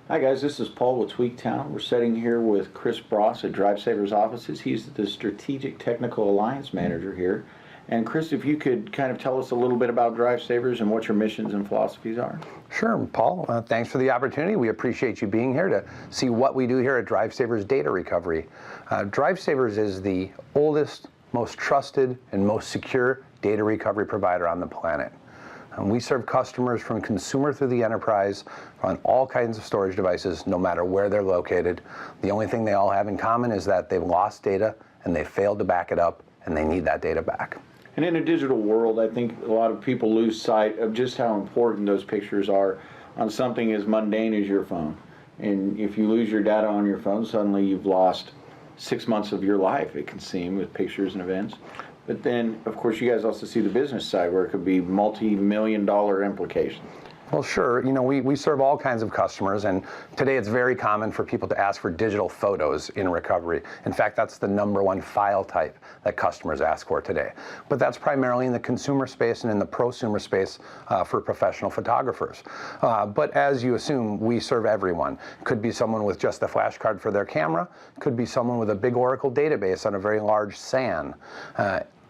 Hi guys, this is Paul with TweakTown. We're sitting here with Chris Bross at DriveSavers offices. He's the Strategic Technical Alliance Manager here. And Chris, if you could kind of tell us a little bit about DriveSavers and what your missions and philosophies are. Sure, Paul. Thanks for the opportunity. We appreciate you being here to see what we do here at DriveSavers Data Recovery. DriveSavers is the oldest, most trusted, and most secure data recovery provider on the planet. We serve customers from consumer through the enterprise on all kinds of storage devices, no matter where they're located. The only thing they all have in common is that they've lost data and they failed to back it up, and they need that data back. And in a digital world, I think a lot of people lose sight of just how important those pictures are on something as mundane as your phone. And if you lose your data on your phone, suddenly you've lost 6 months of your life, it can seem, with pictures and events. But then, of course, you guys also see the business side where it could be multi-million-dollar implications. Well, sure. You know, we serve all kinds of customers, and today it's very common for people to ask for digital photos in recovery. In fact, that's the #1 file type that customers ask for today. But that's primarily in the consumer space and in the prosumer space for professional photographers. But as you assume, we serve everyone. Could be someone with just a flash card for their camera, could be someone with a big Oracle database on a very large SAN.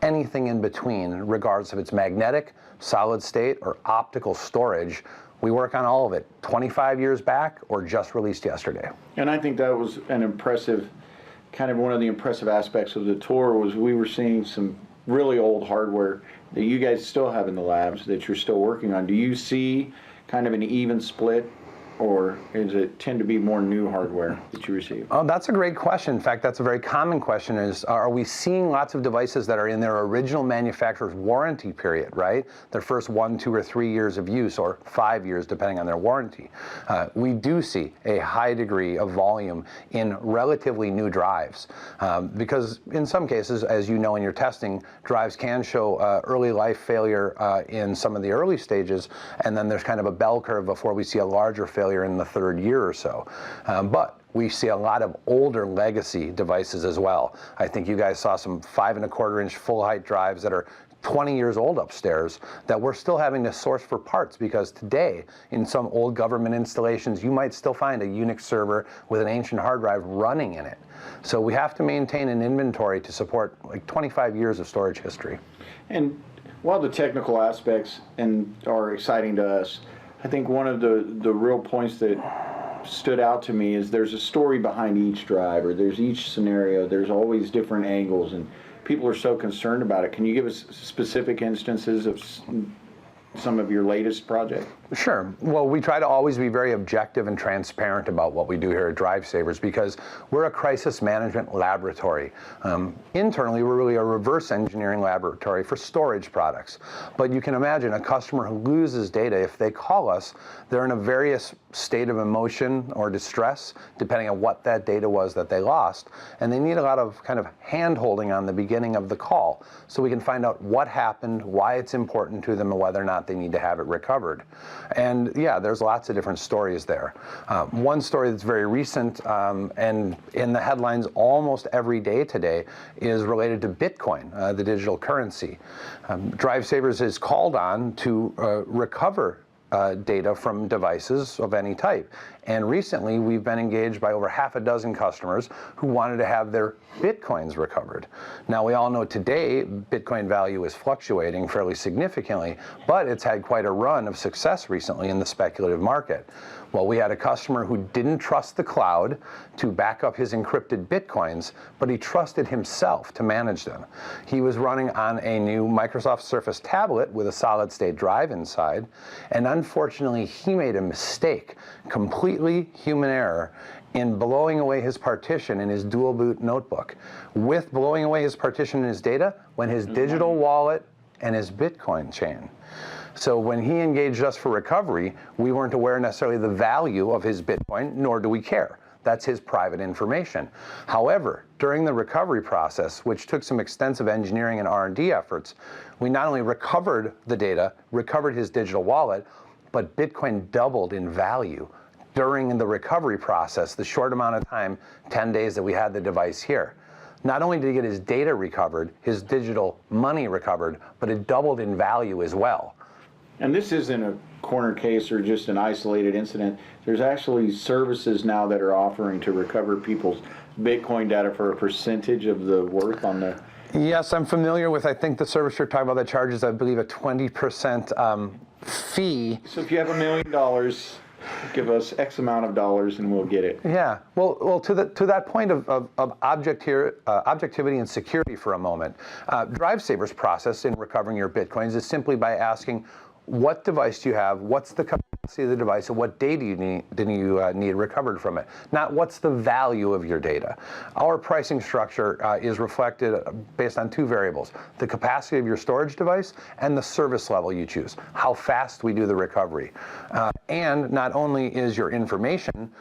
Anything in between, regardless of its magnetic, solid state, or optical storage. We work on all of it, 25 years back or just released yesterday. And I think that was an impressive, kind of one of the impressive aspects of the tour was we were seeing some really old hardware that you guys still have in the labs that you're still working on. Do you see kind of an even split, or does it tend to be more new hardware that you receive? Oh, that's a great question. In fact, that's a very common question is, are we seeing lots of devices that are in their original manufacturer's warranty period, right? Their first 1, 2, or 3 years of use, or 5 years, depending on their warranty. We do see a high degree of volume in relatively new drives. Because in some cases, as you know in your testing, drives can show early life failure in some of the early stages, and then there's kind of a bell curve before we see a larger failure in the 3rd year or so. But we see a lot of older legacy devices as well. I think you guys saw some 5¼ inch full height drives that are 20 years old upstairs that we're still having to source for parts, because today in some old government installations you might still find a Unix server with an ancient hard drive running in it. So we have to maintain an inventory to support like 25 years of storage history. And while the technical aspects are exciting to us, I think one of the real points that stood out to me is there's a story behind each drive, or there's each scenario. There's always different angles, and people are so concerned about it. Can you give us specific instances of some of your latest projects? Sure. Well, we try to always be very objective and transparent about what we do here at DriveSavers, because we're a crisis management laboratory. Internally, we're really a reverse engineering laboratory for storage products. But you can imagine a customer who loses data, if they call us, they're in a various state of emotion or distress, depending on what that data was that they lost. And they need a lot of kind of hand-holding on the beginning of the call, so we can find out what happened, why it's important to them, and whether or not they need to have it recovered. And yeah, there's lots of different stories there. One story that's very recent and in the headlines almost every day today is related to Bitcoin, the digital currency. DriveSavers is called on to recover data from devices of any type. And recently, we've been engaged by over half a dozen customers who wanted to have their Bitcoins recovered. Now, we all know today, Bitcoin value is fluctuating fairly significantly, but it's had quite a run of success recently in the speculative market. Well, we had a customer who didn't trust the cloud to back up his encrypted Bitcoins, but he trusted himself to manage them. He was running on a new Microsoft Surface tablet with a solid-state drive inside, and unfortunately, he made a mistake, completely human error, in blowing away his partition in his dual boot notebook. With blowing away his partition in his data, went his digital wallet and his Bitcoin chain. So when he engaged us for recovery, we weren't aware necessarily of the value of his Bitcoin, nor do we care. That's his private information. However, during the recovery process, which took some extensive engineering and R&D efforts, we not only recovered the data, recovered his digital wallet, but Bitcoin doubled in value during the recovery process, the short amount of time, 10 days that we had the device here. Not only did he get his data recovered, his digital money recovered, but it doubled in value as well. And this isn't a corner case or just an isolated incident. There's actually services now that are offering to recover people's Bitcoin data for a percentage of the worth on the... Yes, I'm familiar with, I think the service you're talking about that charges, I believe, a 20% fee. So if you have $1 million, give us X amount of dollars and we'll get it. Yeah, well, to that point of objectivity and security for a moment, DriveSavers process in recovering your Bitcoins is simply by asking, what device do you have, what's the capacity of the device, and what data you need recovered from it, not what's the value of your data. Our pricing structure is reflected based on two variables: the capacity of your storage device and the service level you choose, how fast we do the recovery. And not only is your information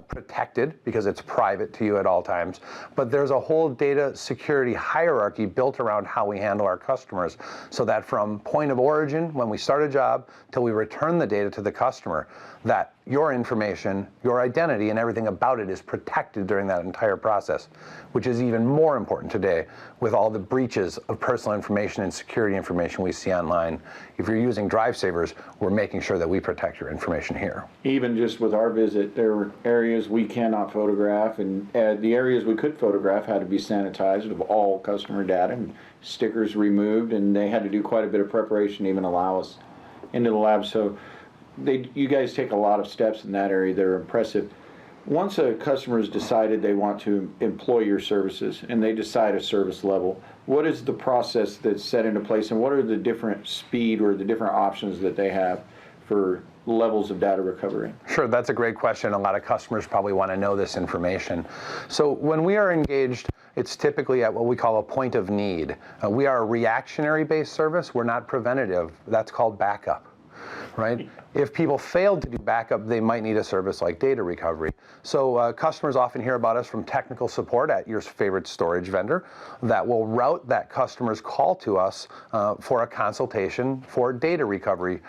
protected because it's private to you at all times, but there's a whole data security hierarchy built around how we handle our customers, so that from point of origin, when we start a job, till we return the data to the customer, that your information, your identity, and everything about it is protected during that entire process, which is even more important today with all the breaches of personal information and security information we see online. If you're using DriveSavers, we're making sure that we protect your information here. Even just with our visit, there were areas we cannot photograph, and the areas we could photograph had to be sanitized of all customer data and stickers removed, and they had to do quite a bit of preparation to even allow us into the lab. So you guys take a lot of steps in that area that are impressive. Once a customer has decided they want to employ your services and they decide a service level, what is the process that's set into place, and what are the different speed or the different options that they have for levels of data recovery? Sure, that's a great question. A lot of customers probably want to know this information. So when we are engaged, it's typically at what we call a point of need. We are a reactionary-based service. We're not preventative. That's called backup, right? If people failed to do backup, they might need a service like data recovery. So customers often hear about us from technical support at your favorite storage vendor that will route that customer's call to us for a consultation for data recovery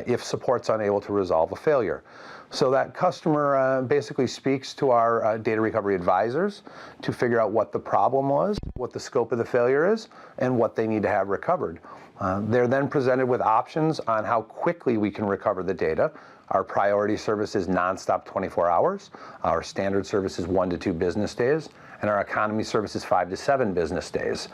if support's unable to resolve a failure. So that customer basically speaks to our data recovery advisors to figure out what the problem was, what the scope of the failure is, and what they need to have recovered. They're then presented with options on how quickly we can recover the data. Our priority service is nonstop 24 hours. Our standard service is 1 to 2 business days, and our economy service is 5 to 7 business days.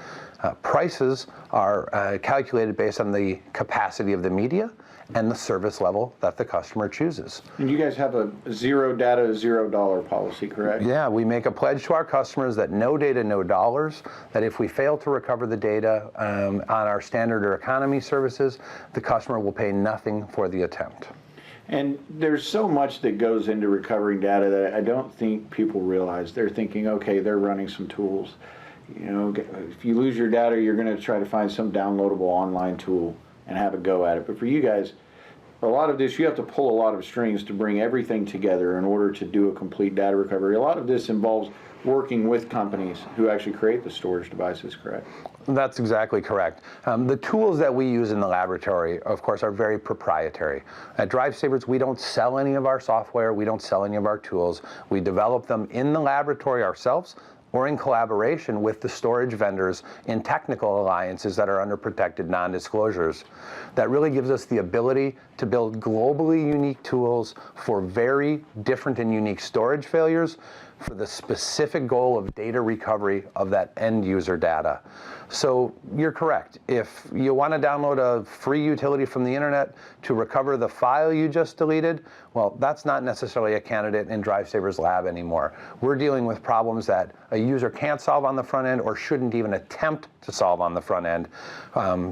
Prices are calculated based on the capacity of the media and the service level that the customer chooses. And you guys have a zero data, $0 policy, correct? Yeah, we make a pledge to our customers that no data, no dollars, that if we fail to recover the data on our standard or economy services, the customer will pay nothing for the attempt. And there's so much that goes into recovering data that I don't think people realize. They're thinking, okay, they're running some tools. You know, if you lose your data, you're going to try to find some downloadable online tool and have a go at it. But for you guys, a lot of this, you have to pull a lot of strings to bring everything together in order to do a complete data recovery. A lot of this involves working with companies who actually create the storage devices, correct? That's exactly correct. The tools that we use in the laboratory, of course, are very proprietary. At DriveSavers, we don't sell any of our software. We don't sell any of our tools. We develop them in the laboratory ourselves, or in collaboration with the storage vendors in technical alliances that are under protected non-disclosures. That really gives us the ability to build globally unique tools for very different and unique storage failures for the specific goal of data recovery of that end user data. So you're correct. If you want to download a free utility from the internet to recover the file you just deleted, well, that's not necessarily a candidate in DriveSavers Lab anymore. We're dealing with problems that a user can't solve on the front end or shouldn't even attempt to solve on the front end,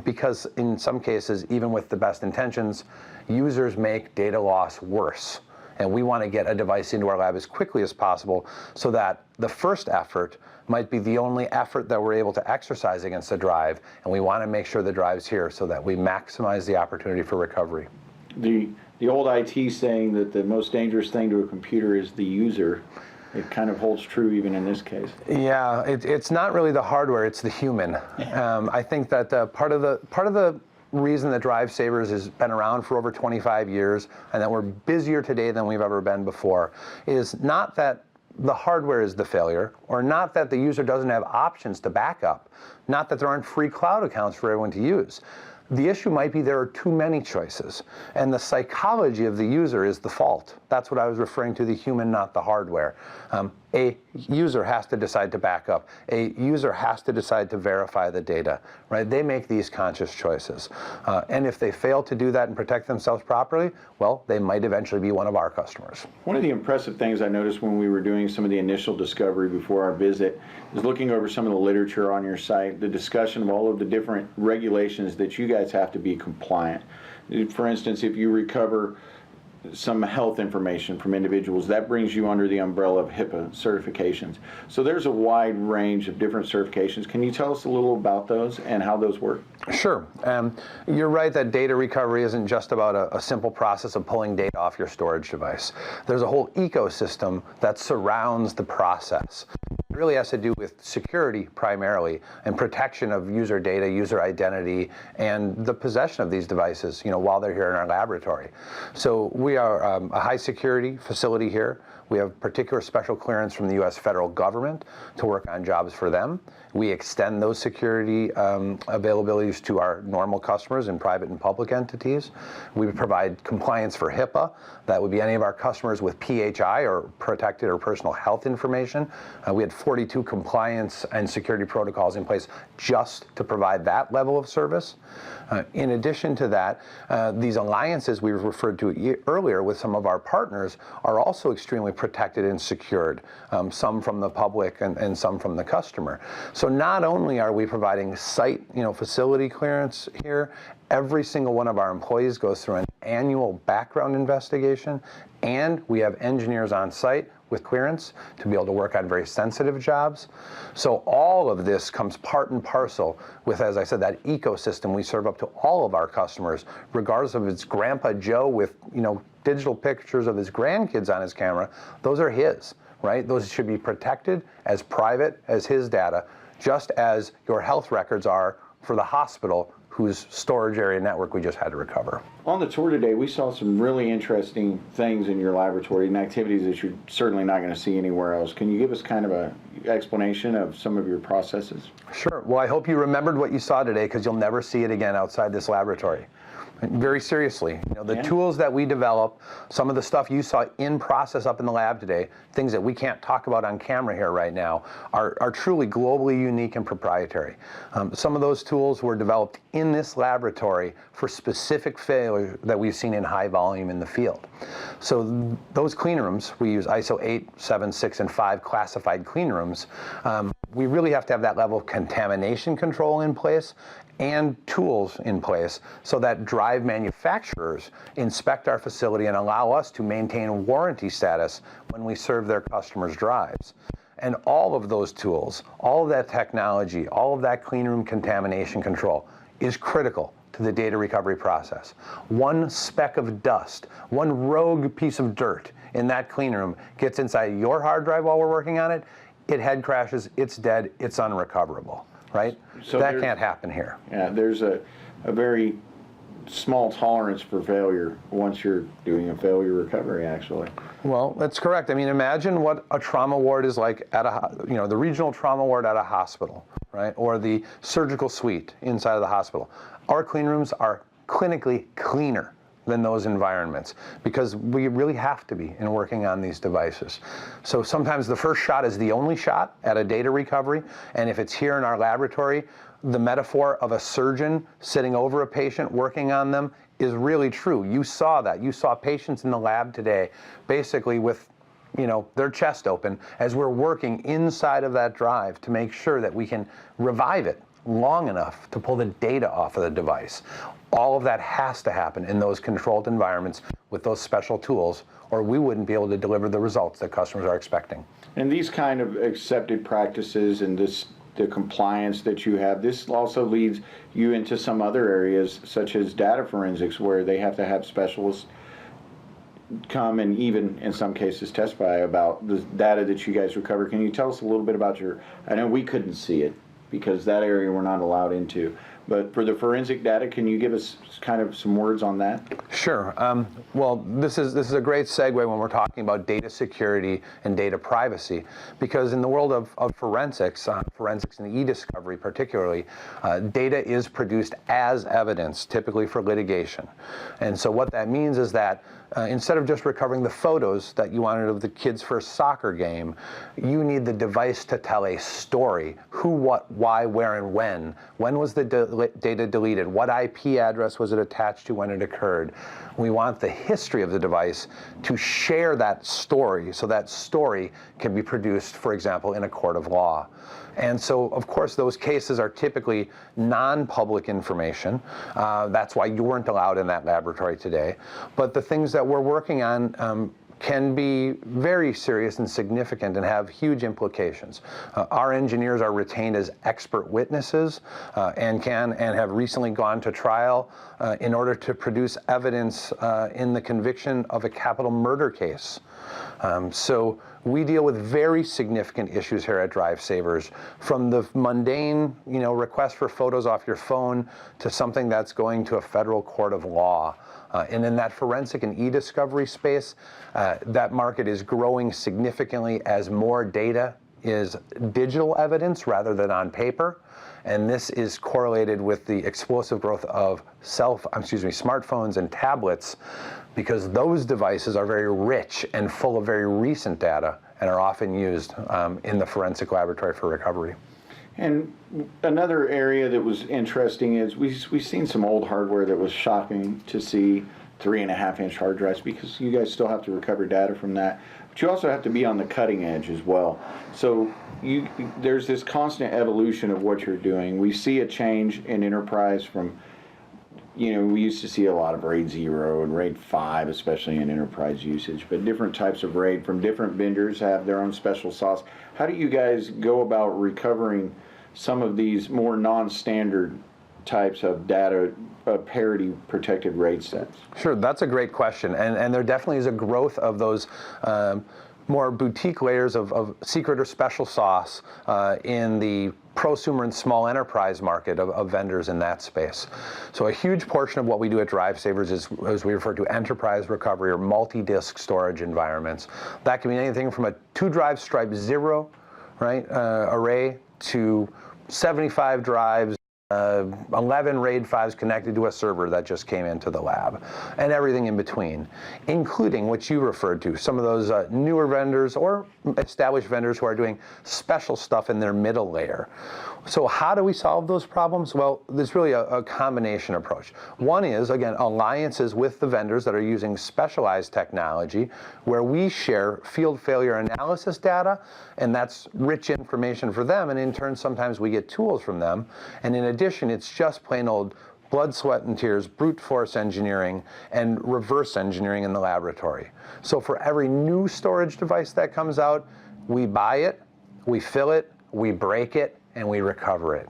because in some cases, even with the best intentions, users make data loss worse. And we want to get a device into our lab as quickly as possible so that the first effort might be the only effort that we're able to exercise against a drive, and we want to make sure the drive's here so that we maximize the opportunity for recovery. The old IT saying that the most dangerous thing to a computer is the user, it kind of holds true even in this case. Yeah, it's not really the hardware, it's the human. I think that part of the reason that DriveSavers has been around for over 25 years and that we're busier today than we've ever been before is not that the hardware is the failure, or not that the user doesn't have options to back up, not that there aren't free cloud accounts for everyone to use. The issue might be there are too many choices, and the psychology of the user is the fault. That's what I was referring to, the human, not the hardware. A user has to decide to back up. A user has to decide to verify the data, right? They make these conscious choices. And if they fail to do that and protect themselves properly, well, they might eventually be one of our customers. One of the impressive things I noticed when we were doing some of the initial discovery before our visit is looking over some of the literature on your site, the discussion of all of the different regulations that you guys have to be compliant. For instance, if you recover some health information from individuals, that brings you under the umbrella of HIPAA certifications. So there's a wide range of different certifications. Can you tell us a little about those and how those work? Sure. You're right that data recovery isn't just about a simple process of pulling data off your storage device. There's a whole ecosystem that surrounds the process. It really has to do with security primarily and protection of user data, user identity, and the possession of these devices, while they're here in our laboratory. So we are a high security facility here. We have particular special clearance from the U.S. federal government to work on jobs for them. We extend those security availabilities to our normal customers and private and public entities. We provide compliance for HIPAA. That would be any of our customers with PHI or protected or personal health information. We had 42 compliance and security protocols in place just to provide that level of service. In addition to that, these alliances we referred to earlier with some of our partners are also extremely protected and secured, some from the public and some from the customer. So not only are we providing site, facility clearance here, every single one of our employees goes through an annual background investigation, and we have engineers on site with clearance to be able to work on very sensitive jobs. So all of this comes part and parcel with, as I said, that ecosystem we serve up to all of our customers, regardless of it's Grandpa Joe with, digital pictures of his grandkids on his camera. Those are his, right? Those should be protected as private as his data, just as your health records are for the hospital whose storage area network we just had to recover. On the tour today, we saw some really interesting things in your laboratory and activities that you're certainly not going to see anywhere else. Can you give us kind of an explanation of some of your processes? Sure. Well, I hope you remembered what you saw today, because you'll never see it again outside this laboratory. Very seriously, the tools that we develop, some of the stuff you saw in process up in the lab today, things that we can't talk about on camera here right now, are truly globally unique and proprietary. Some of those tools were developed in this laboratory for specific failure that we've seen in high volume in the field. So those clean rooms, we use ISO 8, 7, 6, and 5 classified clean rooms. We really have to have that level of contamination control in place and tools in place so that drive manufacturers inspect our facility and allow us to maintain warranty status when we serve their customers' drives. And all of those tools, all of that technology, all of that clean room contamination control is critical to the data recovery process. One speck of dust, one rogue piece of dirt in that clean room gets inside your hard drive while we're working on it, it head crashes, it's dead, it's unrecoverable. Right? So that can't happen here. Yeah, there's a very small tolerance for failure once you're doing a failure recovery, actually. Well, that's correct. I mean, imagine what a trauma ward is like at the regional trauma ward at a hospital, right? Or the surgical suite inside of the hospital. Our clean rooms are clinically cleaner than those environments, because we really have to be in working on these devices. So sometimes the first shot is the only shot at a data recovery, and if it's here in our laboratory, the metaphor of a surgeon sitting over a patient working on them is really true. You saw that. You saw patients in the lab today basically with their chest open as we're working inside of that drive to make sure that we can revive it long enough to pull the data off of the device. All of that has to happen in those controlled environments with those special tools, or we wouldn't be able to deliver the results that customers are expecting. And these kind of accepted practices and the compliance that you have, this also leads you into some other areas such as data forensics, where they have to have specialists come and even in some cases testify about the data that you guys recover. Can you tell us a little bit about I know we couldn't see it because that area we're not allowed into, But for the forensic data, can you give us kind of some words on that? Sure. Well, this is a great segue when we're talking about data security and data privacy, because in the world of forensics, forensics and e-discovery particularly, data is produced as evidence, typically for litigation. And so what that means is that instead of just recovering the photos that you wanted of the kid's first soccer game, you need the device to tell a story. Who, what, why, where, and when. When was the data deleted? What IP address was it attached to when it occurred? We want the history of the device to share that story, so that story can be produced, for example, in a court of law. And so, of course, those cases are typically non-public information. That's why you weren't allowed in that laboratory today. But the things that we're working on can be very serious and significant and have huge implications. Our engineers are retained as expert witnesses and have recently gone to trial in order to produce evidence in the conviction of a capital murder case. So we deal with very significant issues here at DriveSavers, from the mundane, request for photos off your phone to something that's going to a federal court of law. And in that forensic and e-discovery space, that market is growing significantly as more data is digital evidence rather than on paper. And this is correlated with the explosive growth of smartphones and tablets, because those devices are very rich and full of very recent data and are often used in the forensic laboratory for recovery. And another area that was interesting is we've seen some old hardware that was shocking to see, 3.5-inch hard drives, because you guys still have to recover data from that. But you also have to be on the cutting edge as well. So there's this constant evolution of what you're doing. We see a change in enterprise from, we used to see a lot of RAID 0 and RAID 5, especially in enterprise usage, but different types of RAID from different vendors have their own special sauce. How do you guys go about recovering some of these more non-standard types of data parity protected RAID sets? Sure, that's a great question. And there definitely is a growth of those more boutique layers of secret or special sauce in the prosumer and small enterprise market of vendors in that space. So a huge portion of what we do at DriveSavers is, as we refer to, enterprise recovery or multi-disk storage environments. That can be anything from a 2-drive stripe 0, right, array to 75 drives, 11 RAID 5s connected to a server that just came into the lab, and everything in between, including what you referred to, some of those newer vendors or established vendors who are doing special stuff in their middle layer. So how do we solve those problems? Well, there's really a combination approach. One is, again, alliances with the vendors that are using specialized technology, where we share field failure analysis data, and that's rich information for them, and in turn sometimes we get tools from them. And in addition, it's just plain old blood, sweat, and tears, brute force engineering, and reverse engineering in the laboratory. So for every new storage device that comes out, we buy it, we fill it, we break it, and we recover it.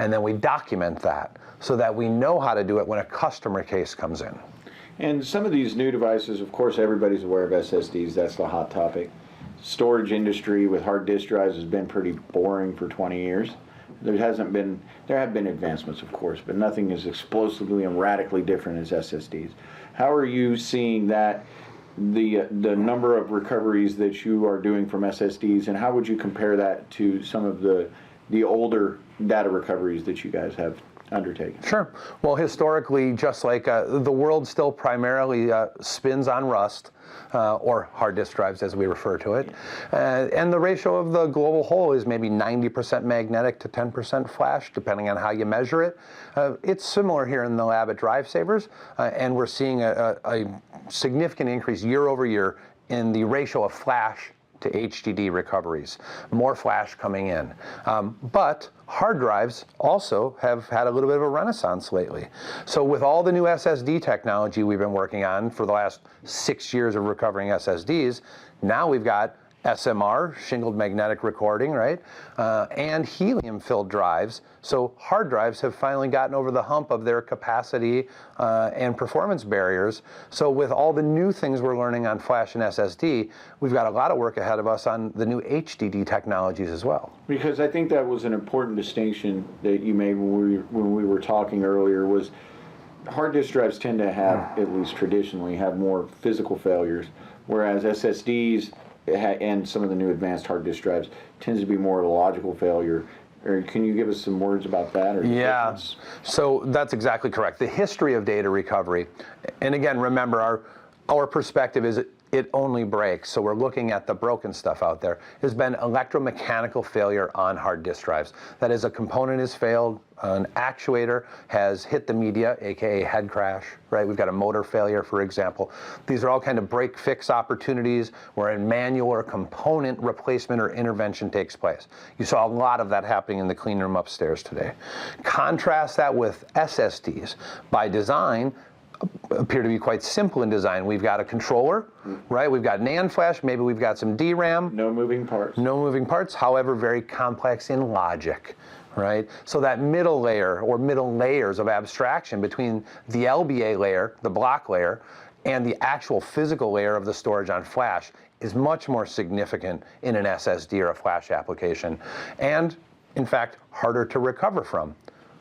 And then we document that so that we know how to do it when a customer case comes in. And some of these new devices, of course, everybody's aware of SSDs. That's the hot topic. Storage industry with hard disk drives has been pretty boring for 20 years. There have been advancements, of course, but nothing as explosively and radically different as SSDs. How are you seeing that, the number of recoveries that you are doing from SSDs, and how would you compare that to some of the older data recoveries that you guys have undertaken? Sure. Well, historically, just like the world still primarily spins on rust, or hard disk drives as we refer to it, and the ratio of the global whole is maybe 90% magnetic to 10% flash, depending on how you measure it. It's similar here in the lab at DriveSavers, and we're seeing a significant increase year over year in the ratio of flash to HDD recoveries, more flash coming in. But hard drives also have had a little bit of a renaissance lately. So with all the new SSD technology we've been working on for the last 6 years of recovering SSDs, now we've got SMR, shingled magnetic recording, right? And helium-filled drives. So hard drives have finally gotten over the hump of their capacity and performance barriers. So with all the new things we're learning on flash and SSD, we've got a lot of work ahead of us on the new HDD technologies as well. Because I think that was an important distinction that you made when we were talking earlier, was hard disk drives tend to have, at least traditionally, have more physical failures, whereas SSDs and some of the new advanced hard disk drives tends to be more of a logical failure. Or can you give us some words about that? Or yeah, so that's exactly correct. The history of data recovery, and again, remember our perspective is it only breaks, so we're looking at the broken stuff out there, has been electromechanical failure on hard disk drives. That is, a component has failed, an actuator has hit the media, aka head crash, right? We've got a motor failure, for example. These are all kind of break-fix opportunities where a manual or component replacement or intervention takes place. You saw a lot of that happening in the clean room upstairs today. Contrast that with SSDs. By design, appear to be quite simple in design. We've got a controller, right? We've got NAND flash, maybe we've got some DRAM. No moving parts. No moving parts, however, very complex in logic, right? So that middle layer or middle layers of abstraction between the LBA layer, the block layer, and the actual physical layer of the storage on flash is much more significant in an SSD or a flash application, and in fact, harder to recover from.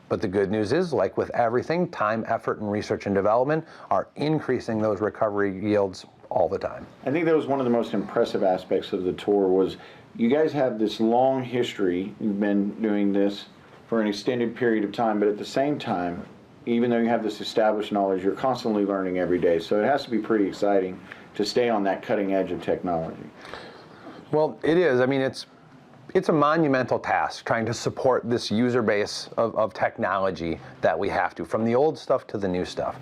But the good news is, like with everything, time, effort, and research and development are increasing those recovery yields all the time. I think that was one of the most impressive aspects of the tour was you guys have this long history. You've been doing this for an extended period of time, but at the same time, even though you have this established knowledge, you're constantly learning every day. So it has to be pretty exciting to stay on that cutting edge of technology. Well, it is. I mean, it's a monumental task trying to support this user base of technology that we have to, from the old stuff to the new stuff.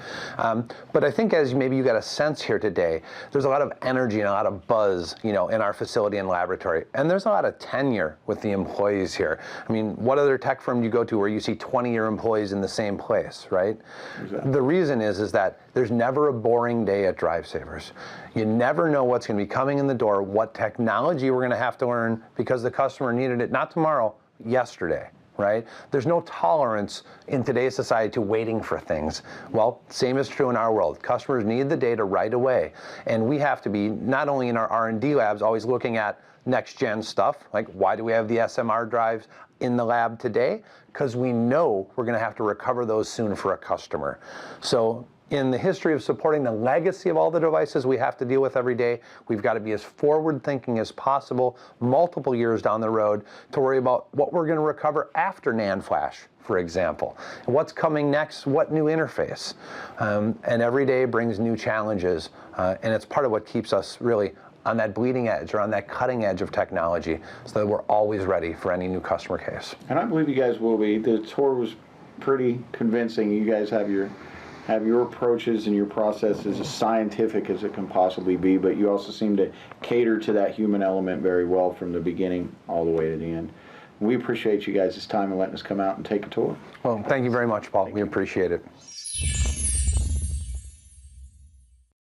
But I think, as maybe you got a sense here today, there's a lot of energy and a lot of buzz, in our facility and laboratory. And there's a lot of tenure with the employees here. I mean, what other tech firm do you go to where you see 20-year employees in the same place, right? Exactly. The reason is that there's never a boring day at DriveSavers. You never know what's going to be coming in the door, what technology we're going to have to learn because the customer needed it, not tomorrow, yesterday, right? There's no tolerance in today's society to waiting for things. Well, same is true in our world. Customers need the data right away. And we have to be, not only in our R&D labs, always looking at next-gen stuff, like why do we have the SMR drives in the lab today? Because we know we're going to have to recover those soon for a customer. So in the history of supporting the legacy of all the devices we have to deal with every day, we've got to be as forward-thinking as possible, multiple years down the road, to worry about what we're going to recover after NAND flash, for example. What's coming next? What new interface? And every day brings new challenges, and it's part of what keeps us really on that bleeding edge or on that cutting edge of technology, so that we're always ready for any new customer case. And I believe you guys will be. The tour was pretty convincing. You guys have your approaches and your processes as scientific as it can possibly be, but you also seem to cater to that human element very well from the beginning all the way to the end. We appreciate you guys' time and letting us come out and take a tour. Well, thank you very much, Paul. We appreciate it.